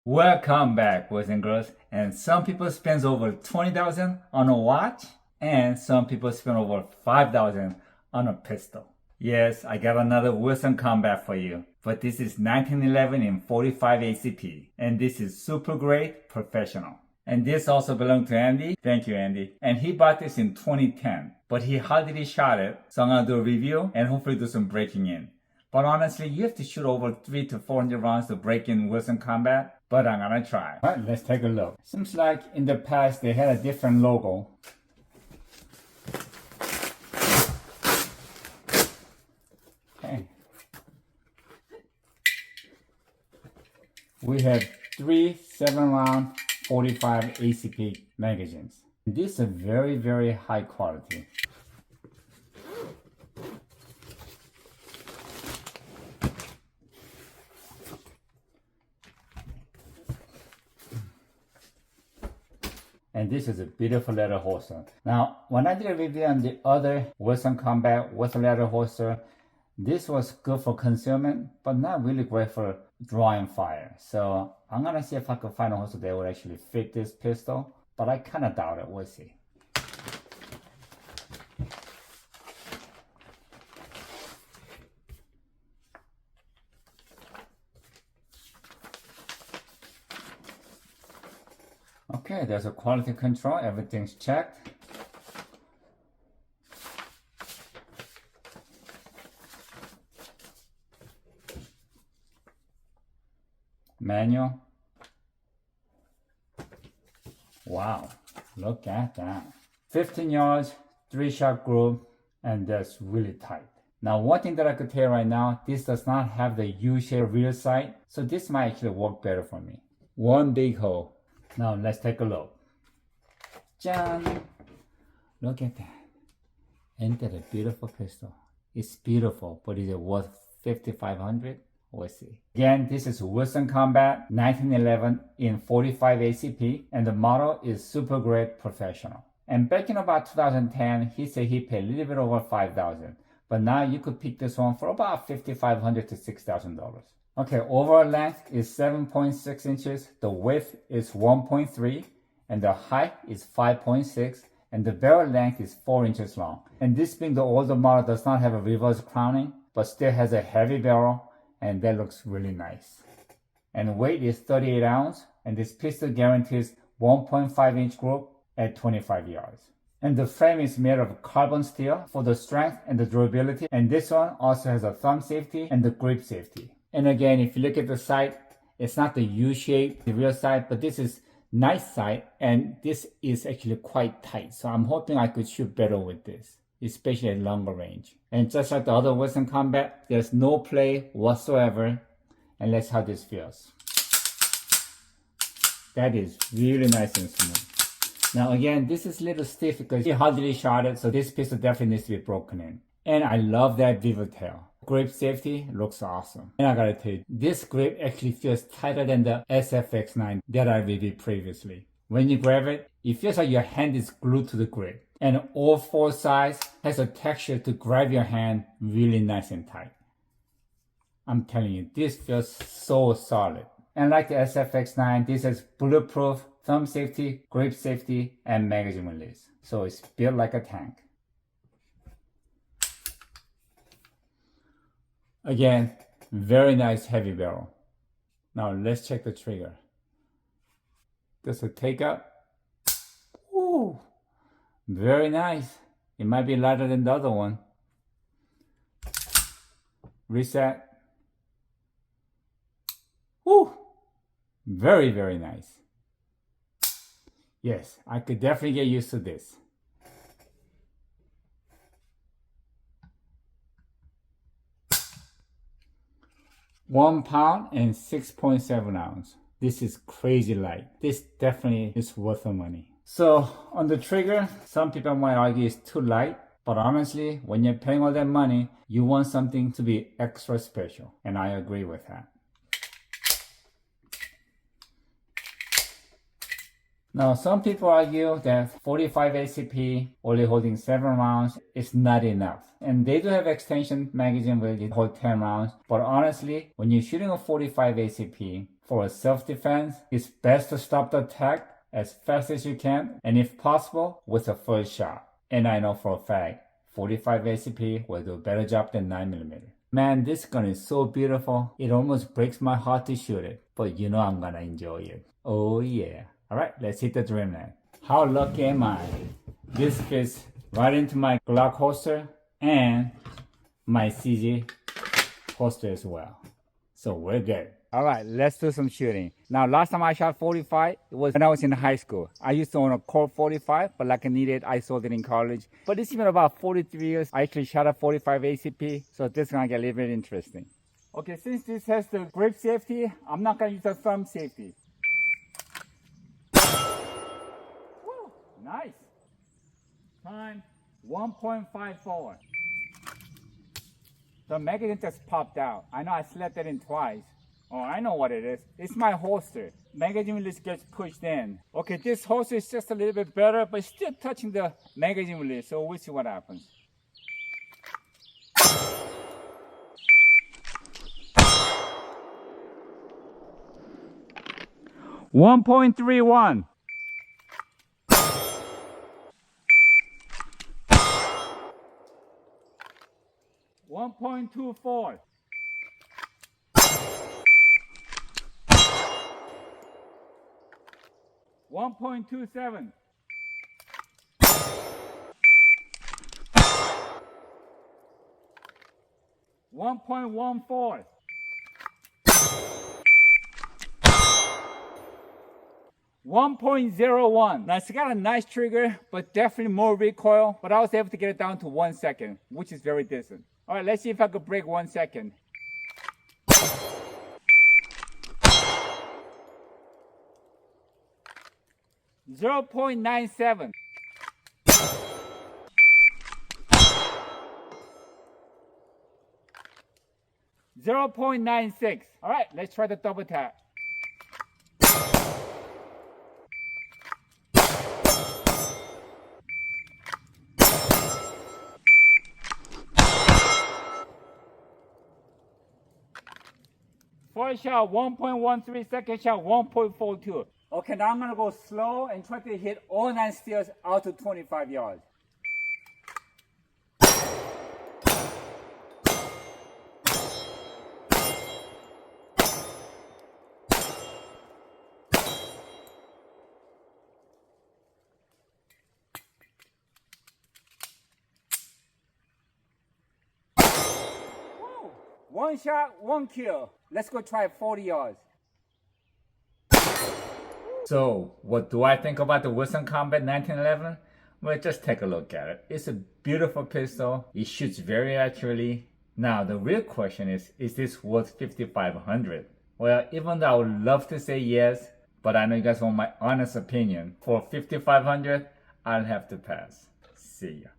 Welcome back, boys and girls. And some people spend over 20,000 on a watch, and some people spend over 5,000 on a pistol. Yes, I got another Wilson combat for you, but this is 1911 in 45 ACP, and this is super grade professional. And this also belonged to Andy. Thank you, Andy. And he bought this in 2010, but he hardly shot it, so I'm gonna do a review and hopefully do some breaking in. But honestly, you have to shoot over 300 to 400 rounds to break in Wilson combat, but I'm gonna try. All right, let's take a look. Seems like in the past they had a different logo. Okay. We have 3 7-round 45 ACP magazines. These are very, very high quality. And this is a beautiful leather holster. Now, when I did a review on the other Wilson Combat with a leather holster, this was good for concealment, but not really great for drawing fire. So I'm gonna see if I can find a holster that would actually fit this pistol, but I kind of doubt it. We'll see. Okay, there's a quality control, everything's checked. Manual. Wow, look at that. 15 yards, 3-shot group, and that's really tight. Now, one thing that I could tell you right now, this does not have the U-shaped rear sight, so this might actually work better for me. One big hole. Now let's take a look. Jan! Look at that. Isn't that a beautiful pistol? It's beautiful, but is it worth $5,500? We'll see. Again, this is Wilson Combat 1911 in 45 ACP, and the model is super grade professional. And back in about 2010, he said he paid a little bit over $5,000, but now you could pick this one for about $5,500 to $6,000. Okay, overall length is 7.6 inches, the width is 1.3, and the height is 5.6, and the barrel length is 4 inches long. And this being the older model does not have a reverse crowning, but still has a heavy barrel, and that looks really nice. And weight is 38 ounces, and this pistol guarantees 1.5 inch grip at 25 yards. And the frame is made of carbon steel for the strength and the durability, and this one also has a thumb safety and the grip safety. And again, if you look at the sight, it's not the U-shape, the rear sight, but this is nice sight, and this is actually quite tight. So I'm hoping I could shoot better with this, especially at longer range. And just like the other Wilson Combat, there's no play whatsoever, and let's see how this feels. That is really nice and smooth. Now again, this is a little stiff because he hardly shot it, so this pistol definitely needs to be broken in. And I love that beaver tail. Grip safety looks awesome. And I gotta tell you, this grip actually feels tighter than the SFX9 that I reviewed previously. When you grab it, it feels like your hand is glued to the grip. And all 4 sides has a texture to grab your hand really nice and tight. I'm telling you, this feels so solid. And like the SFX9, this has bulletproof, thumb safety, grip safety, and magazine release. So it's built like a tank. Again, very nice heavy barrel. Now let's check the trigger. Does it take up? Ooh, very nice. It might be lighter than the other one. Reset. Ooh, very, very nice. Yes, I could definitely get used to this. £1 and 6.7 ounces. This is crazy light. This definitely is worth the money. So on the trigger, some people might argue it's too light, but honestly, when you're paying all that money, you want something to be extra special, and I agree with that. Now, some people argue that 45 ACP only holding 7 rounds is not enough. And they do have extension magazine where they hold 10 rounds. But honestly, when you're shooting a 45 ACP, for self-defense, it's best to stop the attack as fast as you can, and if possible, with the first shot. And I know for a fact, 45 ACP will do a better job than 9mm. Man, this gun is so beautiful, it almost breaks my heart to shoot it, but you know I'm gonna enjoy it. Oh yeah. Alright, let's hit the Dreamland. How lucky am I? This fits right into my Glock holster and my CG holster as well. So we're good. Alright, let's do some shooting. Now, last time I shot 45, it was when I was in high school. I used to own a Colt 45, but like I needed, I sold it in college. But it's been about 43 years. I actually shot a 45 ACP, so this is gonna get a little bit interesting. Okay, since this has the grip safety, I'm not gonna use the thumb safety. Woo, nice. Time 1.54. The magazine just popped out. I know I slept it in twice. Oh, I know what it is. It's my holster. Magazine release gets pushed in. Okay, this holster is just a little bit better, but still touching the magazine release, so we'll see what happens. $1.31. $1.24. $1.27. $1.14. $1.01. Now it's got a nice trigger, but definitely more recoil, but I was able to get it down to 1 second, which is very decent. All right, let's see if I could break 1 second. $0.97. $0.96. All right, let's try the double tap. First shot 1.13, second shot 1.42. Okay, now I'm gonna go slow and try to hit all 9 steers out to 25 yards. Woo! 1 shot, 1 kill. Let's go try 40 yards. So, what do I think about the Wilson Combat 1911? Well, just take a look at it. It's a beautiful pistol. It shoots very accurately. Now, the real question is this worth $5,500? Well, even though I would love to say yes, but I know you guys want my honest opinion. For $5,500, I'll have to pass. See ya.